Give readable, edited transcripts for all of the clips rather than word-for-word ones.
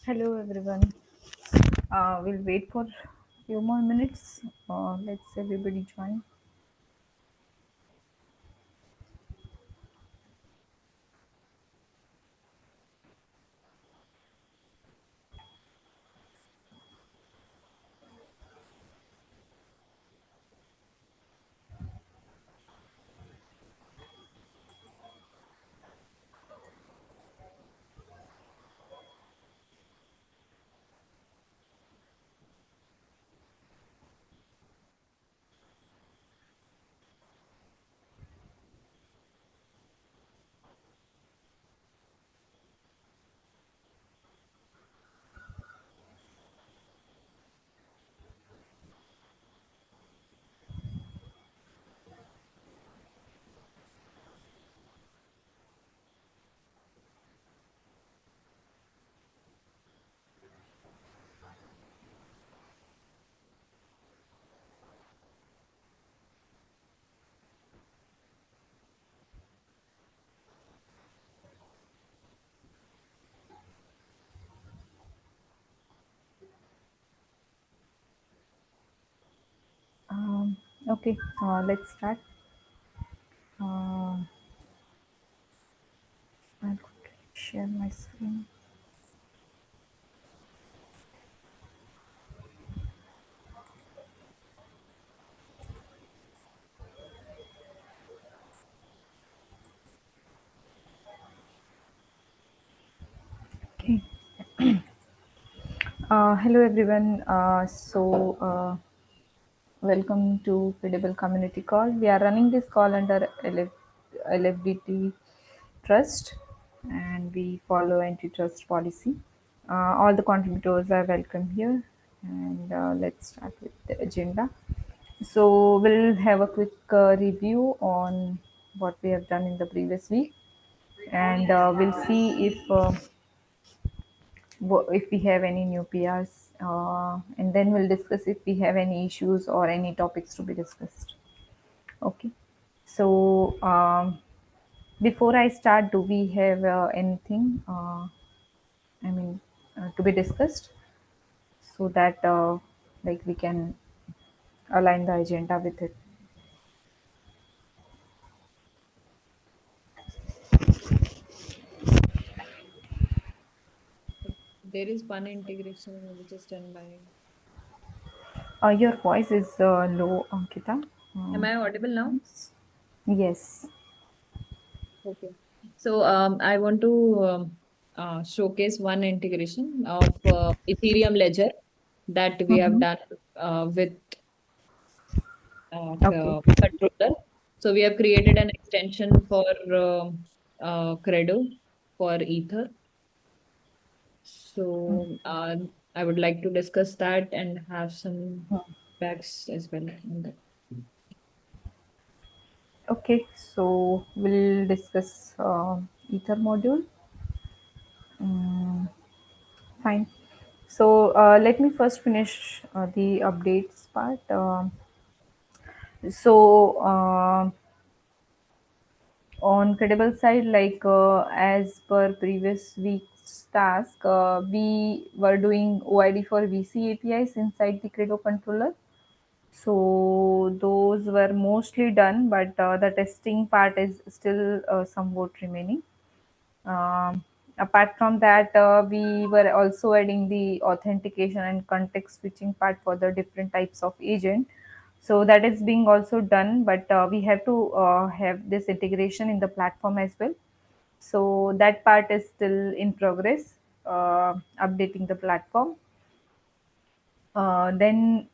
Hello everyone. We'll wait for a few more minutes. Let's everybody join. Um, okay, let's start. Uh, I'll quickly share my screen. Okay. Hello everyone. Welcome to Credible Community Call. We are running this call under LFDT Trust, and we follow antitrust policy. All the contributors are welcome here, and let's start with the agenda. So we'll have a quick review on what we have done in the previous week, and we'll see if we have any new PRs, and then we'll discuss if we have any issues or any topics to be discussed. Okay. So before I start, do we have anything? To be discussed so that like we can align the agenda with it. There is one integration which is done by. Your voice is low, Ankita. Am Uh, I audible now? yes. Okay. So I want to showcase one integration of Ethereum Ledger that we have Mm-hmm. done with Okay. controller. So we have created an extension for Credo for Ether. So I would like to discuss that and have some facts as well on that. Okay. So we'll discuss Ether module. Mm, fine. So let me first finish the updates part. So on Credible side, like as per previous week's task, we were doing OID for VC APIs inside the Credo controller. So those were mostly done, but the testing part is still somewhat remaining. Apart from that, we were also adding the authentication and context switching part for the different types of agent. So that is being also done, but we have to have this integration in the platform as well. So that part is still in progress, updating the platform. Then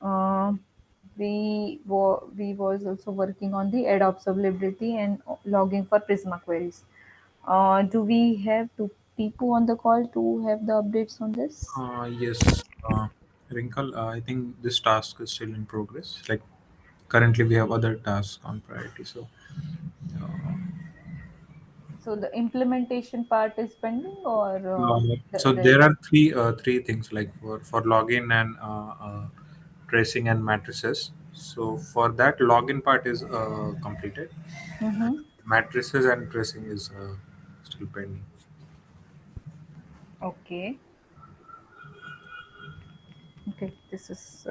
we was also working on the ad observability and logging for Prisma queries. Do we have to people on the call to have the updates on this? Yes, Wrinkle, I think this task is still in progress. Like currently, we have other tasks on priority. So, So the implementation part is pending, or uh, the so other? there are three things like for login and tracing and matrices. So for that, login part is completed. Mm-hmm. Matrices and tracing is still pending. Okay. Okay, this is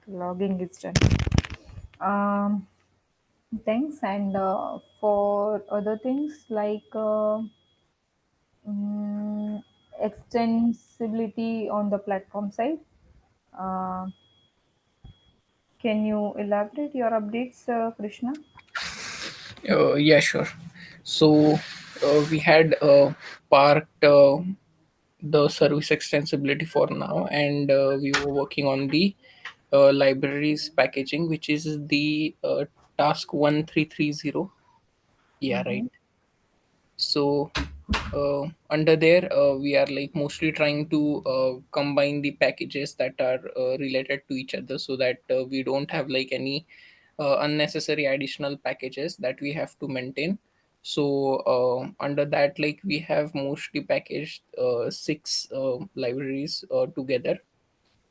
logging is done. Um, Thanks. And for other things like mm, extensibility on the platform side, uh, can you elaborate your updates, Krishna? Yeah, sure. So we had parked the service extensibility for now, and we were working on the libraries packaging, which is the task 1330. Yeah, right. Mm-hmm. So under there, we are like mostly trying to combine the packages that are related to each other, so that we don't have like any unnecessary additional packages that we have to maintain. So under that, like we have mostly packaged six libraries together,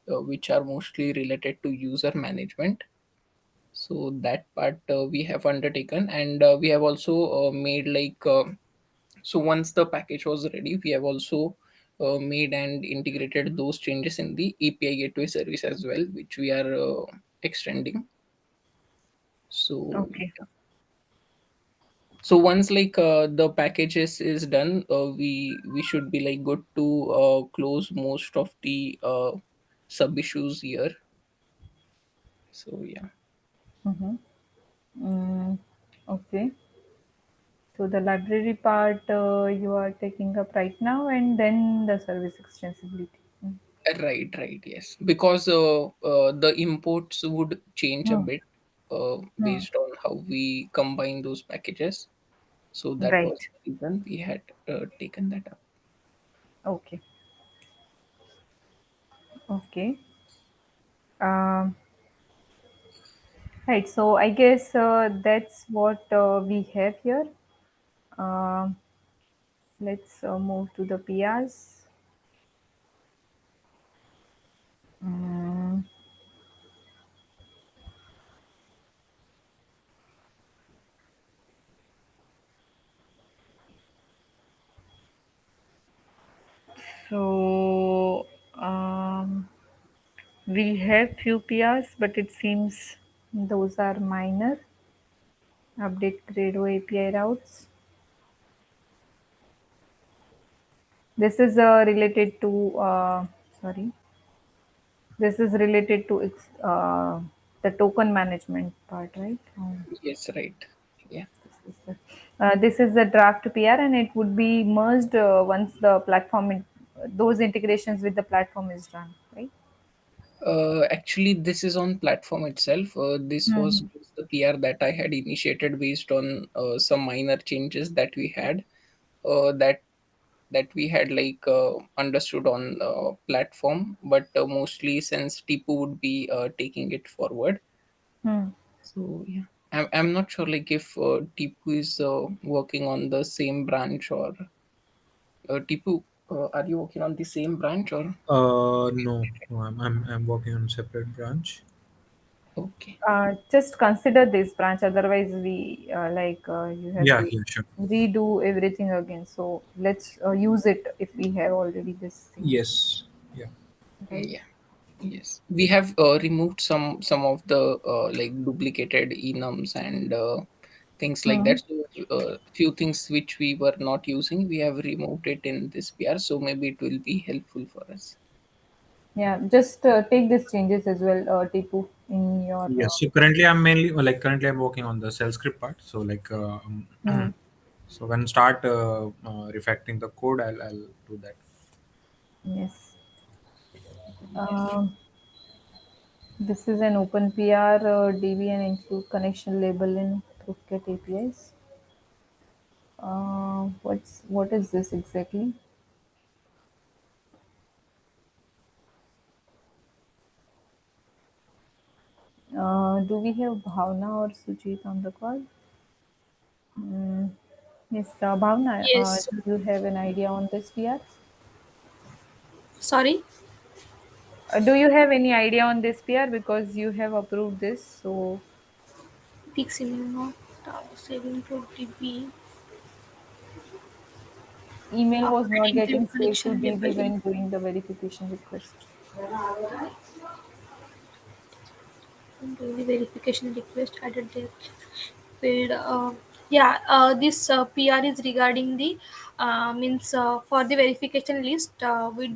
which are mostly related to user management. So that part we have undertaken, and we have also made like so once the package was ready, we have also made and integrated those changes in the API gateway service as well, which we are extending. So Okay. so once like the packages is done, we should be like good to close most of the sub issues here. So yeah. Mm-hmm. Mm, okay. So the library part you are taking up right now, and then the service extensibility. Right, right, yes. Because the imports would change a Hmm. bit Hmm. based on how we combine those packages. So that was Right. the reason we had taken that up. Okay. Okay. Um, right. So I guess that's what we have here. Um, let's move to the PRs. Mm, so we have few PRs, but it seems those are minor. Update Gradle API routes. This is related to sorry. This is related to the token management part, right? Yes, right. Yeah. This is the draft PR, and it would be merged once the those integrations with the platform is done, right? Actually, this is on platform itself. This was Hmm. just the PR that I had initiated based on some minor changes that we had. That we had like understood on platform, but mostly since Tipu would be taking it forward. Hmm. So yeah, I'm not sure like if Tipu is working on the same branch, or Tipu, are you working on the same branch or? No, no, I'm working on a separate branch. Okay. Just consider this branch, otherwise we you have Yeah, to yeah, sure. redo everything again. So let's use it if we have already this thing, Yes, yeah. right? Yeah. Yes, we have removed some of the like duplicated enums and things like Hmm. that. So few things which we were not using, we have removed it in this PR. So maybe it will be helpful for us. Yeah, just take these changes as well, Tipu, in your. Yes. So currently, I'm mainly currently I'm working on the shell script part. So Hmm. so when start refactoring the code, I'll do that. Yes. Yes. Um, this is an open PR DB and include connection label in Toolkit APIs. What is this exactly? Do we have Bhavna or Sujit on the call? Mm, yes, Bhavna, Yes. do you have an idea on this PR? Sorry. Do you have any idea on this PR because you have approved this? So, Pixel not saving to DB. email was not getting include saved to connection DB label. when doing the verification request. Do the verification request added there field. Yeah, this PR is regarding the means for the verification list. We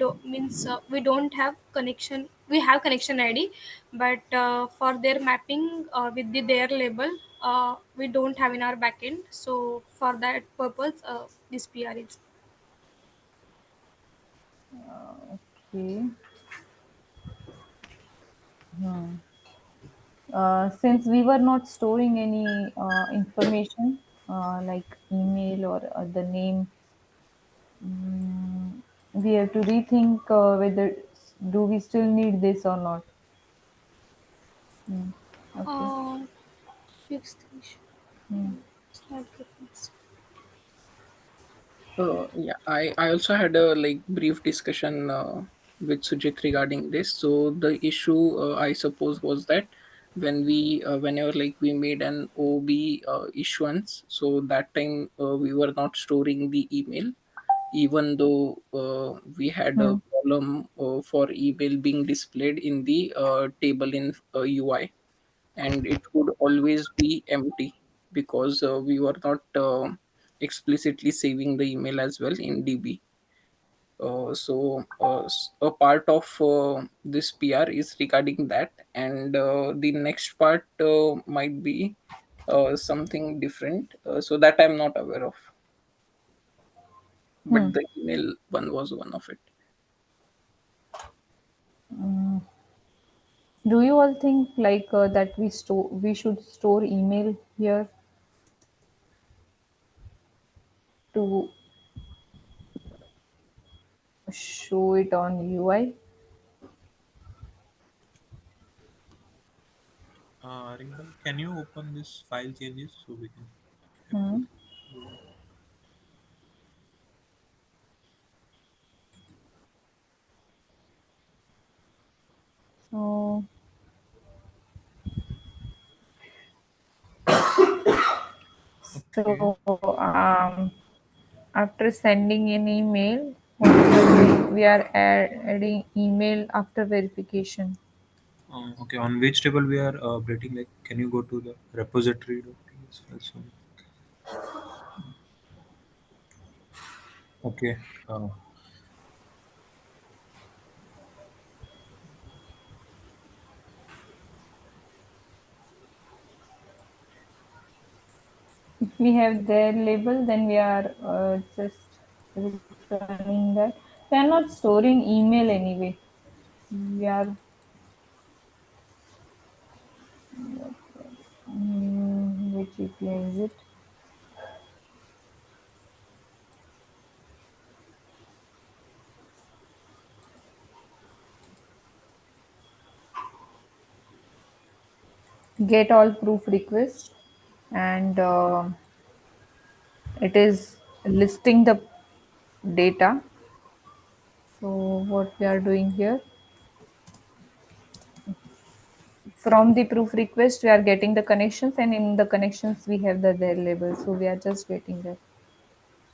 don't have connection. We have connection ID, but for their mapping with their label, we don't have in our backend. So for that purpose, this PR is. Okay. Since we were not storing any information like email or the name, we have to rethink whether do we still need this or not. Hmm. Okay. Uh, Fix the issue. Hmm. It's not getting. Yeah, I also had a like brief discussion with Sujit regarding this. So the issue I suppose was that when we whenever like we made an OB issuance, so that time we were not storing the email, even though we had a Hmm. column for email being displayed in the table in UI, and it would always be empty because we were not explicitly saving the email as well in DB. A part of this PR is regarding that, and the next part might be something different, so that I'm not aware of. Hmm. But the email one was one of it. Do you all think like that we should store email here to show it on UI? Ringal, can you open this file changes so we can have a Hmm. look? So, Okay. so after sending an email, what we are adding email after verification. Okay, on which table we are updating? Like, can you go to the repository.ts file? So, okay. Uh, If we have their label, then we are just returning that. We are not storing email anyway. We are which API is it? Get all proof request, and it is listing the data. So what we are doing here, from the proof request we are getting the connections, and in the connections we have the their label, so we are just getting that.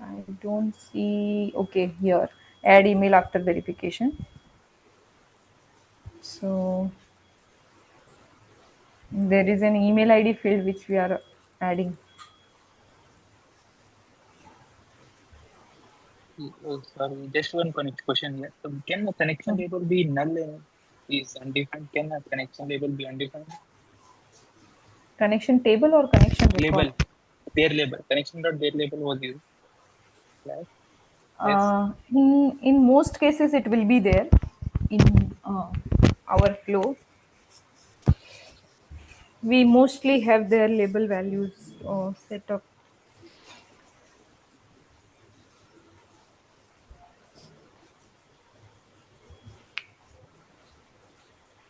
I don't see. Okay, here add email after verification. So there is an email ID field which we are adding. Oh, sorry, just one question here. So can a connection Hmm. label be null and is undefined? Can a connection label be undefined? Connection table or connection record? Label, their label, connection dot their label was used. Right? Yes. In most cases it will be there in our flow. We mostly have their label values set up.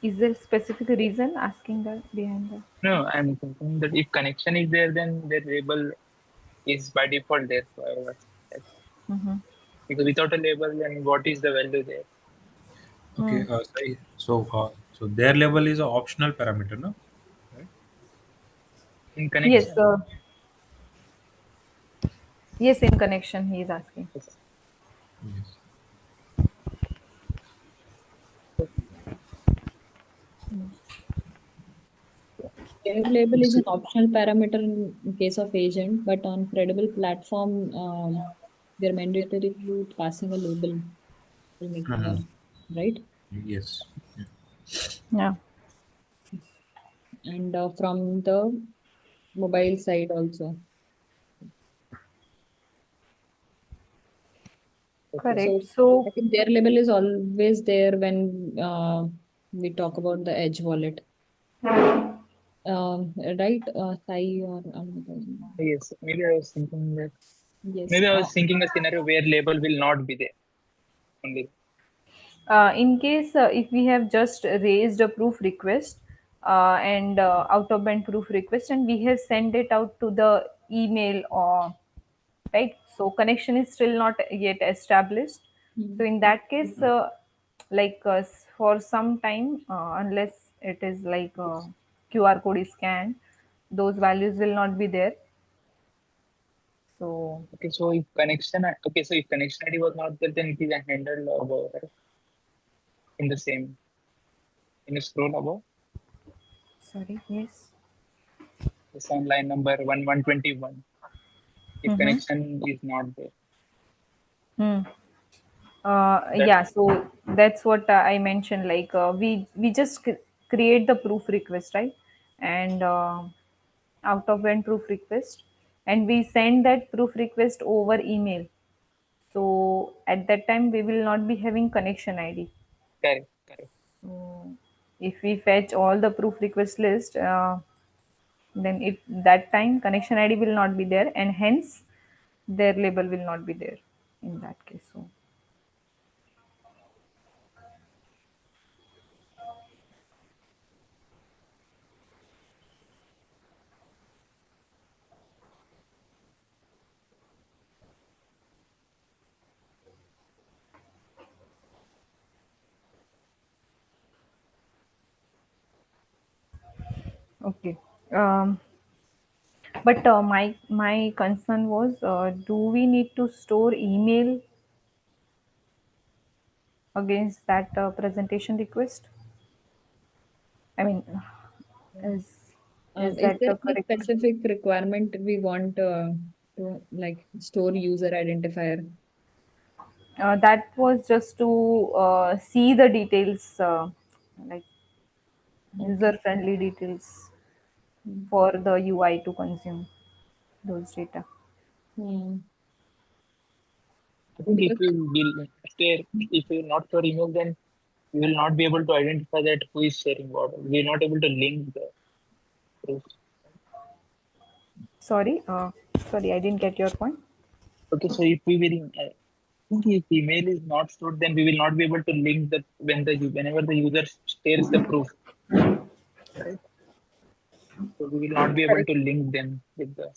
Is there a specific reason asking that behind that? No, I'm thinking that if connection is there, then their label is by default there forever. Yes. Mm-hmm. Because without a label, then what is the value there? okay. Hmm. Sorry. So their level is an optional parameter, no? Right. In Yes, connection. yes, in connection he is asking. Yes. Yes. Shared label is an optional parameter in case of agent, but on credible platform, they're mandatory passing a label will make Mhm. right? Yes. Yeah. Yeah. And from the mobile side also. Okay. Correct. So So, I think their label is always there when we talk about the Edge wallet. Right, Sai or Yes, maybe I was thinking that yes. maybe I was thinking a scenario where label will not be there only. in case if we have just raised a proof request and out of band proof request, and we have sent it out to the email, or right, so connection is still not yet established. So in that case, for some time, unless it is like QR code is scanned, those values will not be there. So Okay, so if connection, okay, so if connection ID was not there, then it is handled above, right? In the same, in a scroll above, sorry, yes. it's on line number 1121. If Mm-hmm. connection is not there, Hmm. that Yeah, so that's what I mentioned. Like we just create the proof request, right? And out of when proof request, and we send that proof request over email. So at that time, we will not be having connection ID. correct, correct. So if we fetch all the proof request list, then if that time connection ID will not be there, and hence their label will not be there in that case. So. Okay. Um, but my concern was, do we need to store email against that presentation request? I mean, is is Is that there the any correct? specific requirement we want to like store user identifier? That was just to see the details, like Okay. user friendly details Hmm. for the UI to consume those data. Hmm. I think if Because we will stay, if we will not store email, then we will not be able to identify that who is sharing what. We are not able to link the proof. Sorry, sorry, I didn't get your point. Okay, so if we will, think if email is not stored, then we will not be able to link that whenever the user shares the proof, right? So we will not be able Correct. to link them with the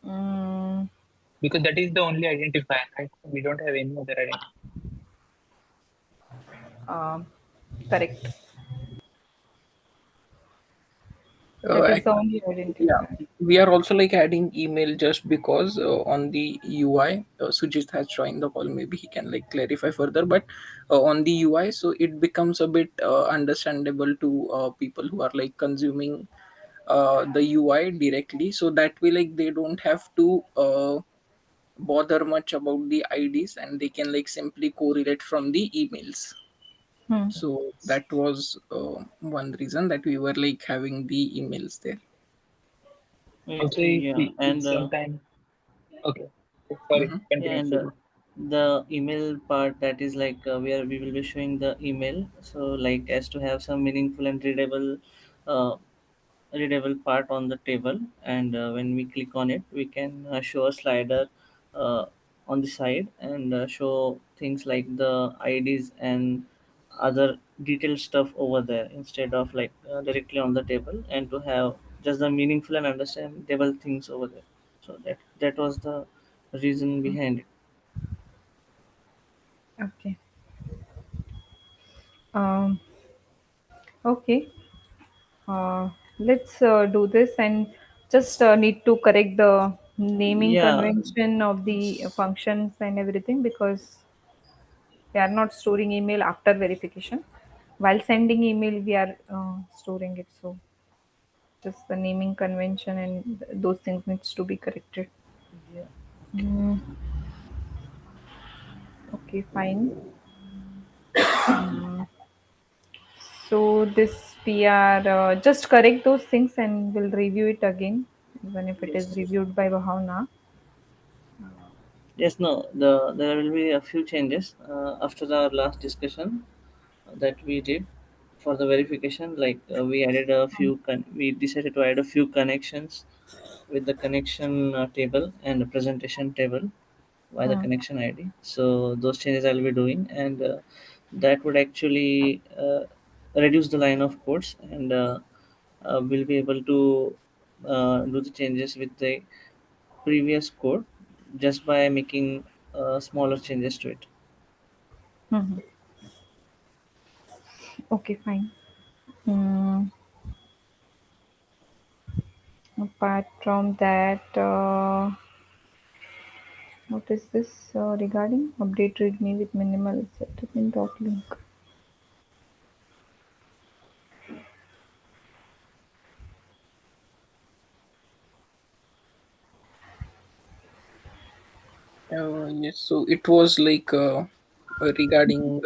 Mm, because that is the only identifier, right? We don't have any other identifier. um, correct. That is Ac- the only yeah, identifier. we are also like adding email just because on the UI, Sujit has joined the call. Maybe he can like clarify further. But on the UI, so it becomes a bit understandable to people who are like consuming the UI directly. So that way, like they don't have to bother much about the IDs, and they can like simply correlate from the emails. Hmm. So that was one reason that we were like having the emails there. Also, Yeah, if and sometime, okay, sorry, Mm-hmm. yeah, continue. and the email part, that is like where we will be showing the email. So like as to have some meaningful and uh, readable part on the table, and when we click on it, we can show a slider uh, on the side and show things like the IDs and other detailed stuff over there instead of like directly on the table, and to have just the meaningful and understandable things over there. So that was the reason behind it. Okay. Um, okay. Let's do this, and just need to correct the naming Yeah, convention of the functions and everything, because we are not storing email after verification. While sending email, we are storing it. So just the naming convention and those things needs to be corrected. yeah. Mm, okay, fine. So this PR, just correct those things and we'll review it again, even if it is Yes. reviewed by Bhavna. Yes, no, there will be a few changes after our last discussion that we did for the verification. Like we added a few, we decided to add a few connections with the connection table and the presentation table by the Hmm. connection ID. So those changes I'll be doing, and that would actually reduce the line of codes, and we'll be able to do the changes with the previous code just by making smaller changes to it. Mhm. Okay, fine. Hmm. Apart from that, what is this regarding? Update readme with minimal setup in doc link. Yes, so it was like regarding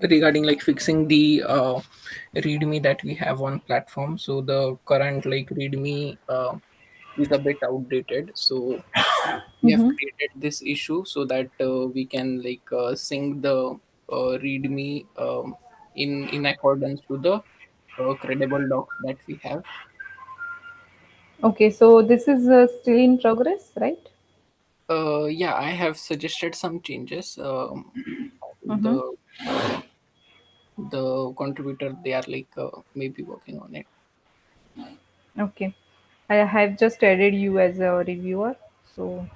regarding like fixing the readme that we have on platform. So the current like readme is a bit outdated. So we have Mm-hmm. created this issue so that we can like sync the readme in accordance to the credible docs that we have. Okay, so this is still in progress, right? Yeah, I have suggested some changes. Mm-hmm. The contributor, they are like maybe working on it. Okay. I have just added you as a reviewer, so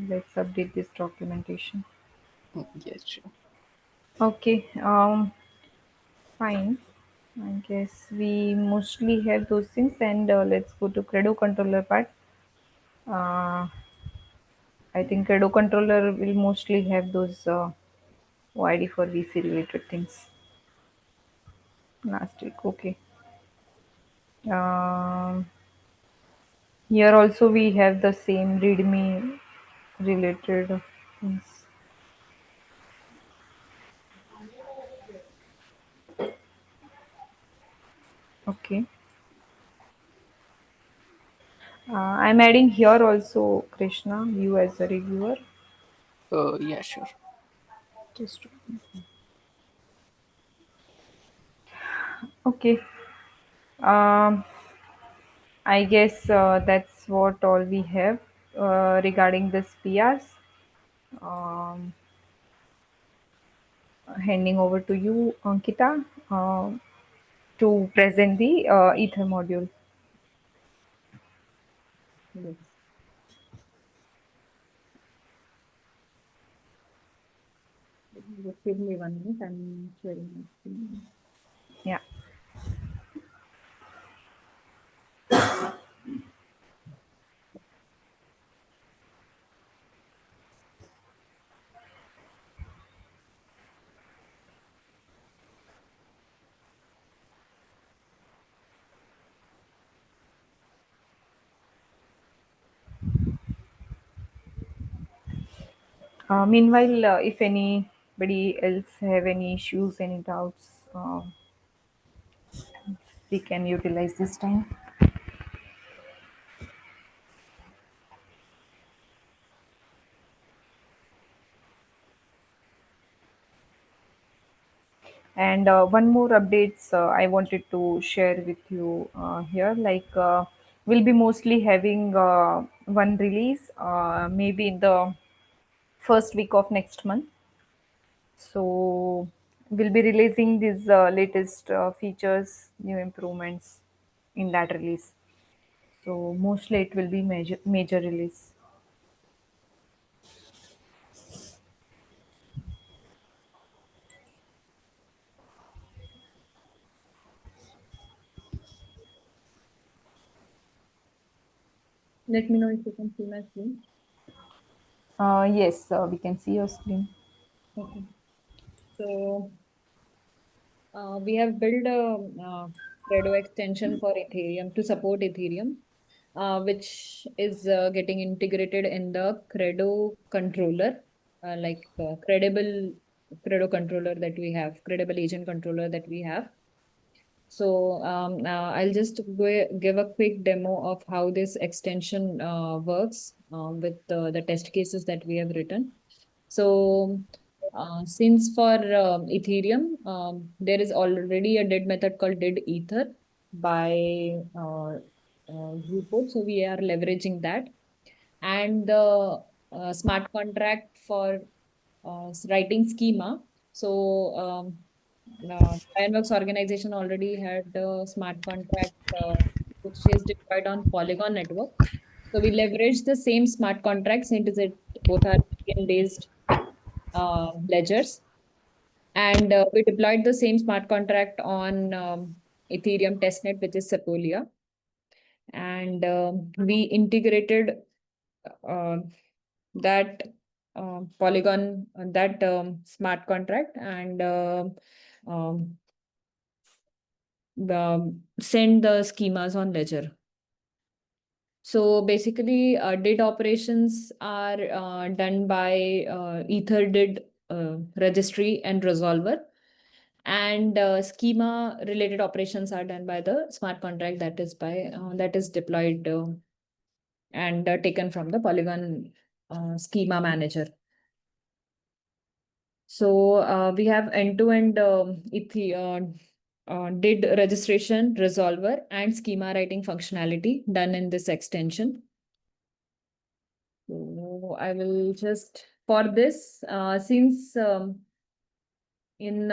let's update this documentation. Yes, sure. Okay, fine. I guess we mostly have those things, and let's go to Credo controller part. Uh, I think Credo controller will mostly have those OID for VC related things. Last week, okay. Um, Here also we have the same README related things. Okay. I'm adding here also Krishna, you as a reviewer. Yeah, sure. Just okay. Um, I guess that's what all we have regarding this PRs. Um, Handing over to you, Ankita, to present the Ether module. Yes. Just give me 1 minute. I'm sharing my screen. Yeah. Meanwhile, if anybody else have any issues, any doubts, we can utilize this time. And one more updates I wanted to share with you here. Like we'll be mostly having one release, maybe in the first week of next month. So we'll be releasing these latest features, new improvements in that release. So mostly it will be major release. Let me know if you can see my screen. Yes, we can see your screen. Okay. So we have built a Credo extension for Ethereum to support Ethereum, which is getting integrated in the Credo controller, credible Credo controller that we have, credible agent controller that we have. So I'll just give a quick demo of how this extension works with the test cases that we have written. So since for Ethereum, there is already a did method called did ether by Drupal. So we are leveraging that. And the smart contract for writing schema. So Ironworks organization already had a smart contract which is deployed on Polygon network. So we leverage the same smart contracts into it. Both are based ledgers. And we deployed the same smart contract on Ethereum testnet, which is Sepolia. And we integrated uh, that Polygon, that smart contract, and send the schemas on Ledger. So basically, did operations are done by Ether did registry and resolver, and schema related operations are done by the smart contract that is deployed and taken from the Polygon schema manager. So we have end-to-end did registration, resolver, and schema writing functionality done in this extension. So I will just, for this, since in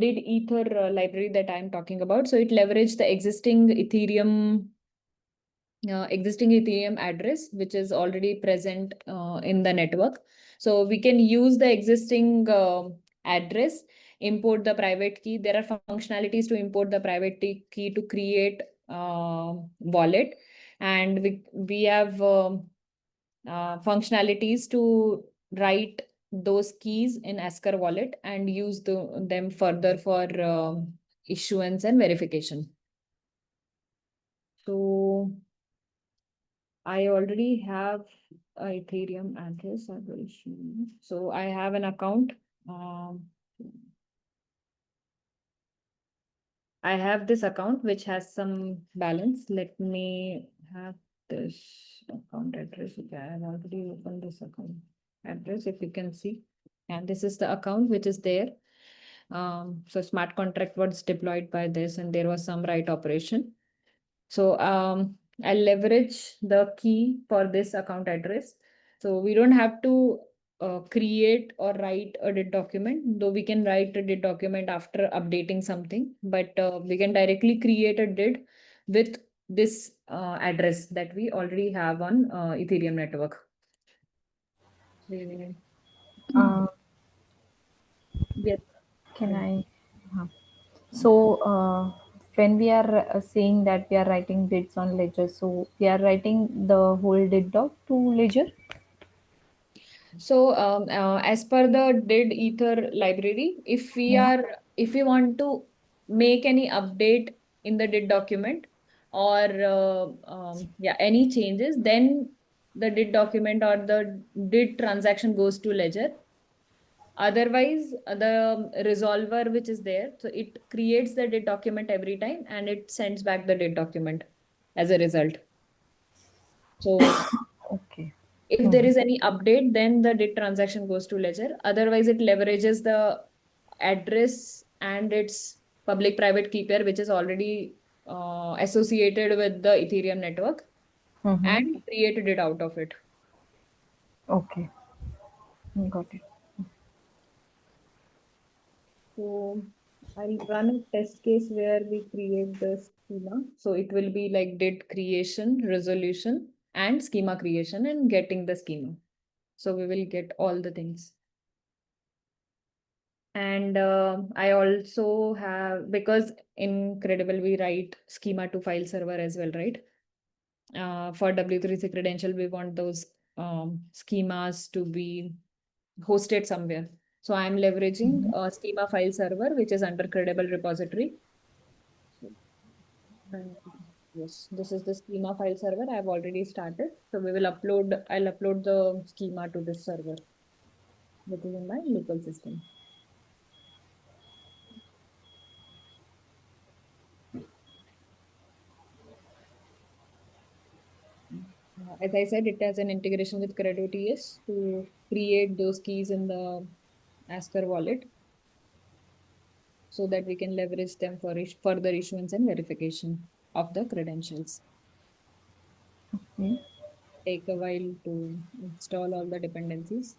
did ether library that I'm talking about, so it leveraged the existing Ethereum address, which is already present in the network. So we can use the existing address, import the private key. There are functionalities to import the private key to create wallet. And we have functionalities to write those keys in Asker wallet and use them further for issuance and verification. So I already have a Ethereum address. I will show you. So I have an account. I have this account which has some balance. Let me have this account address. Okay, I have already opened this account address, if you can see. And this is the account which is there. So smart contract was deployed by this, and there was some write operation. So I'll leverage the key for this account address. So we don't have to create or write a did document, though we can write a did document after updating something, but we can directly create a did with this address that we already have on Ethereum network. Yes. Can I? So, when we are saying that we are writing dids on ledger, so we are writing the whole did doc to ledger. So as per the did ether library, if we want to make any update in the did document or any changes, then the did document or the did transaction goes to ledger. Otherwise, the resolver which is there, so it creates the did document every time and it sends back the did document as a result. So Okay. if there is any update, then the did transaction goes to ledger. Otherwise, it leverages the address and its public private key pair, which is already associated with the Ethereum network, and created it out of it. Okay. Got it. So I'll run a test case where we create the schema. So it will be like did creation, resolution, and schema creation and getting the schema. So we will get all the things. And I also have, because in Credible we write schema to file server as well, right? For W3C credential, we want those schemas to be hosted somewhere. So I'm leveraging a schema file server, which is under Credible repository. And yes, this is the schema file server. I've already started. So I'll upload the schema to this server, which is in my local system. As I said, it has an integration with CredOTS to create those keys in the Asker wallet so that we can leverage them for further issuance and verification of the credentials. Okay. Take a while to install all the dependencies.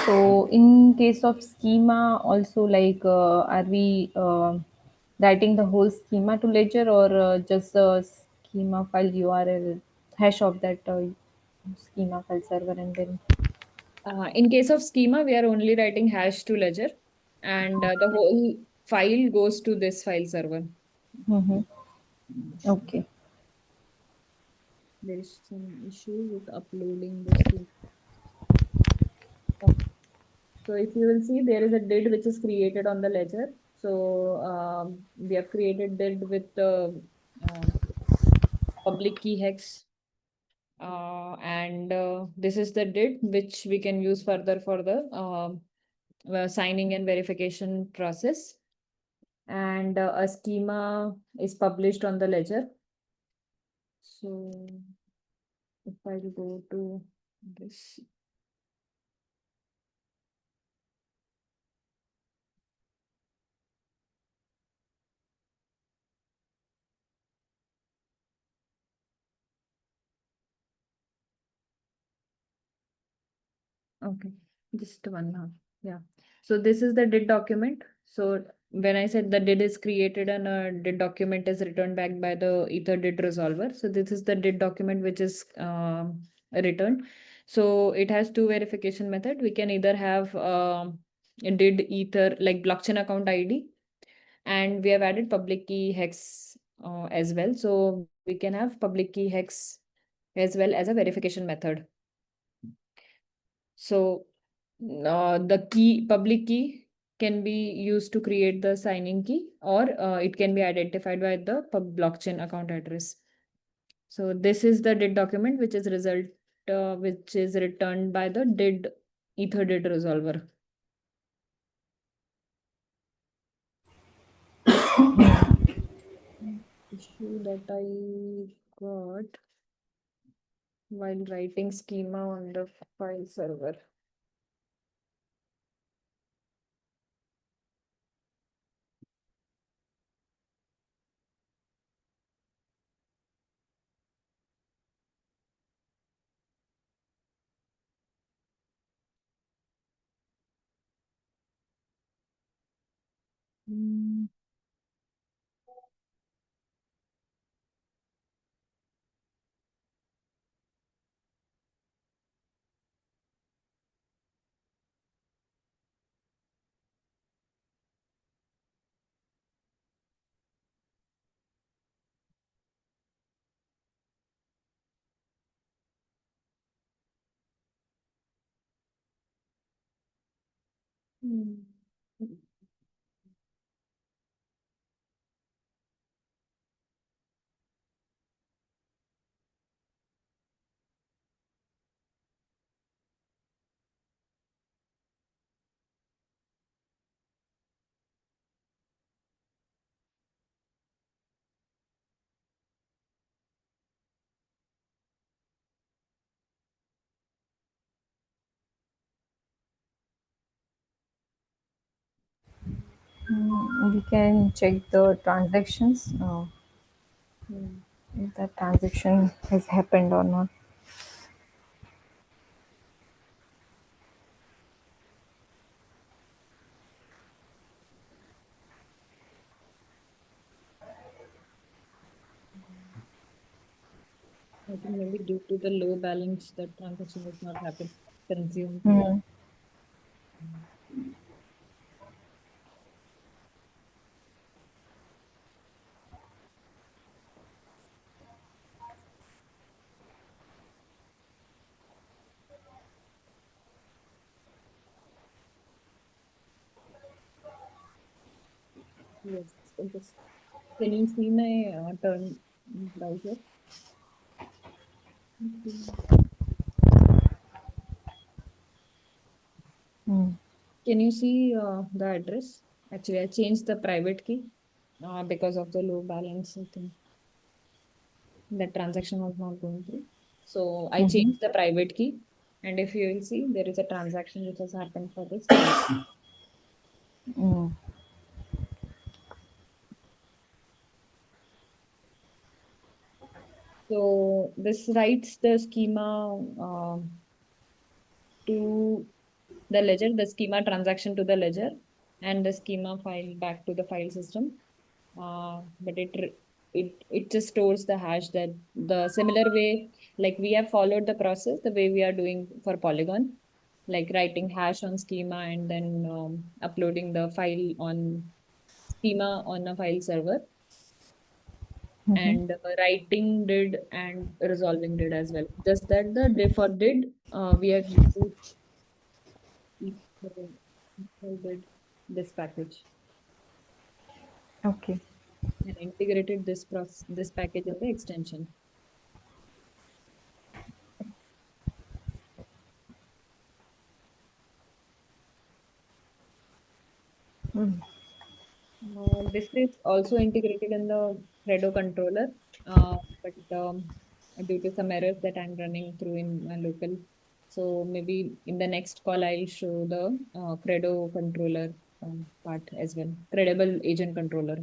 So in case of schema, also like, are we writing the whole schema to Ledger, or just the schema file URL hash of that schema file server, and then In case of schema, we are only writing hash to ledger, and the whole file goes to this file server. Mhm. Okay. There is some issue with uploading the schema. So if you will see, there is a did which is created on the ledger. So we have created did with the public key hex. And this is the did which we can use further for the signing and verification process. And a schema is published on the ledger. So if I go to this, okay, just one now. Yeah. So this is the did document. So when I said the did is created and a did document is returned back by the ether did resolver. So this is the did document which is returned. So it has two verification method. We can either have did ether like blockchain account ID, and we have added public key hex as well. So we can have public key hex as well as a verification method. So the public key can be used to create the signing key, or it can be identified by the blockchain account address. So this is the did document, which is which is returned by the did ether did resolver. Issue that I got while writing schema on the file server. Mm. Mm. We can check the transactions, Mm. if that transaction has happened or not. I think maybe due to the low balance, that transaction has not happened. consumed. Hmm. Yes. Just, can you see my turn browser? Hmm. Can you see the address? Actually, I changed the private key because of the low balance. I think that transaction was not going through. So I Mhm. changed the private key. And if you will see, there is a transaction which has happened for this. Hmm. So this writes the schema to the ledger, the schema transaction to the ledger, and the schema file back to the file system. But it just stores the hash that the similar way, like we have followed the process the way we are doing for Polygon, like writing hash on schema and then uploading the file on schema on a file server, Mhm. and writing did and resolving did as well. Just that for did we have used did this package Okay. and integrated this package in the extension. Hmm. This is also integrated in the Credo controller, but due to some errors that I'm running through in my local, so maybe in the next call I'll show the Credo controller part as well. Credible agent controller.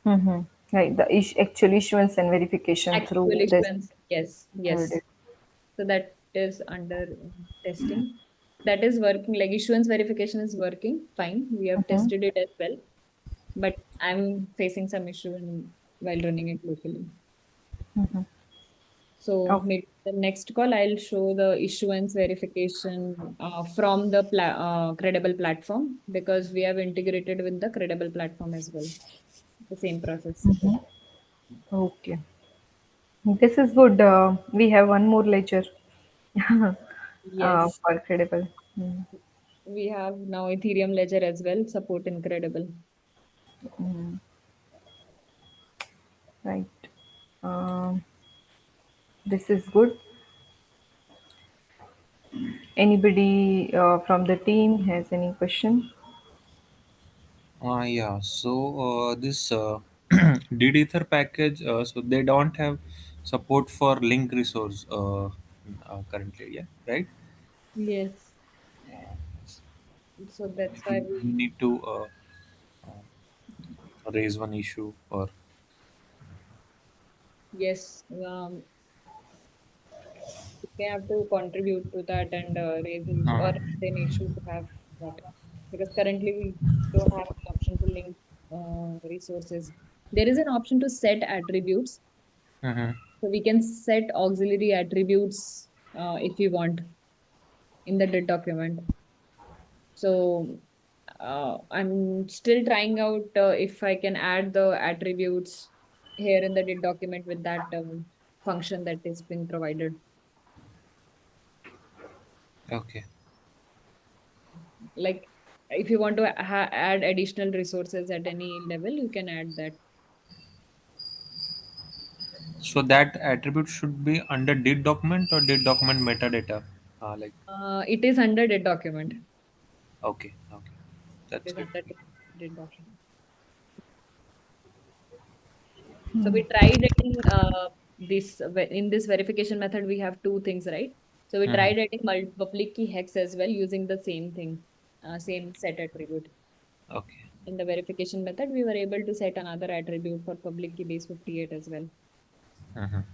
Mhm. Right. The actual issuance and verification Actual through this. issuance, yes, yes. So that is under testing. That is working. Like issuance verification is working fine. We have Mhm. tested it as well, but I'm facing some issue while running it locally. Mhm. So Okay. maybe the next call I'll show the issuance verification from the Credible platform, because we have integrated with the Credible platform as well. The same process. Mhm. Okay. This is good. We have one more ledger Yes, for credible. Mm. we have now Ethereum ledger as well, support Incredible. Right. Um, this is good. Anybody from the team has any question? Yeah, so this did ether package, so they don't have support for link resource currently, yeah, right? Yes. So that's why We need to raise one issue or yes, they have to contribute to that and raise an issue or an issue to have that, because currently we don't have the option to link resources. There is an option to set attributes, Mhm. so we can set auxiliary attributes if we want in the did document. So I'm still trying out if I can add the attributes here in the did document with that function that is being provided. Okay. Like if you want to add additional resources at any level, you can add that. So that attribute should be under did document or did document metadata. Like It is under did document. okay, okay, It that's is good. under did document. So we tried adding in this verification method, we have two things, right? So we Mhm. tried adding public key hex as well using the same thing, same set attribute. Okay. In the verification method, we were able to set another attribute for public key base 58 as well. Mhm.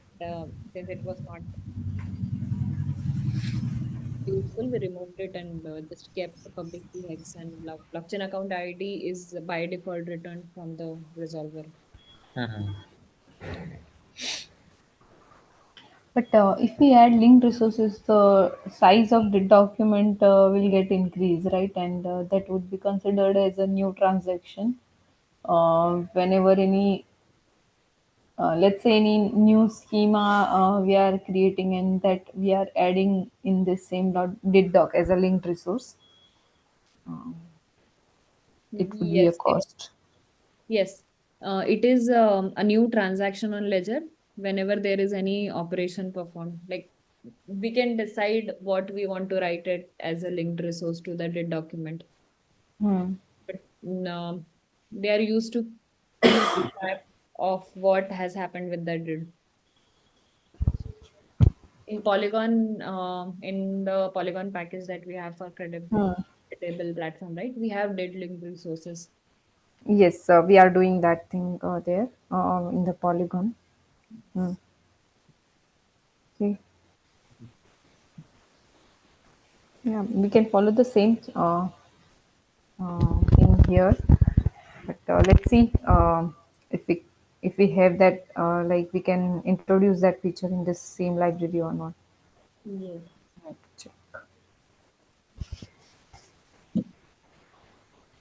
Since it was not useful, we removed it and just kept the public key hex, and blockchain account ID is by default returned from the resolver. Mhm. But if we add linked resources, the size of the document will get increased, right? And that would be considered as a new transaction. Whenever any, let's say, any new schema we are creating and that we are adding in this same did doc as a linked resource, it would be a Yes, cost. yes. It is a new transaction on Ledger whenever there is any operation performed. Like we can decide what we want to write it as a linked resource to the did document. Hmm. But they are used to keep track of what has happened with the did. In Polygon, in the Polygon package that we have for Hmm. Credible platform, right? We have did linked resources. Yes, we are doing that thing there in the Polygon. Hmm. Okay. Yeah, we can follow the same thing here, but let's see if we have that like we can introduce that feature in this same library or not. Yes. I have to check.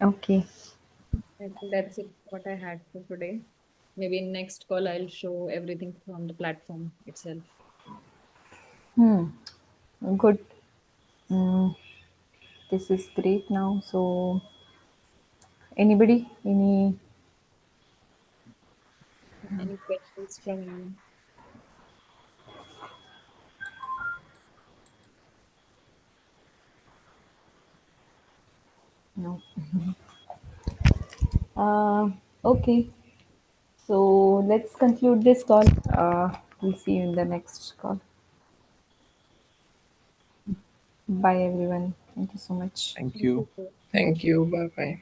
Okay. I think that's it, what I had for today. Maybe in next call, I'll show everything from the platform itself. Good. Mm, this is great now. So, anybody? Any? Any questions from you? No. Okay. So let's conclude this call. We'll see you in the next call. Bye, everyone. Thank you so much. Thank Thank you. you. Thank you. Bye bye.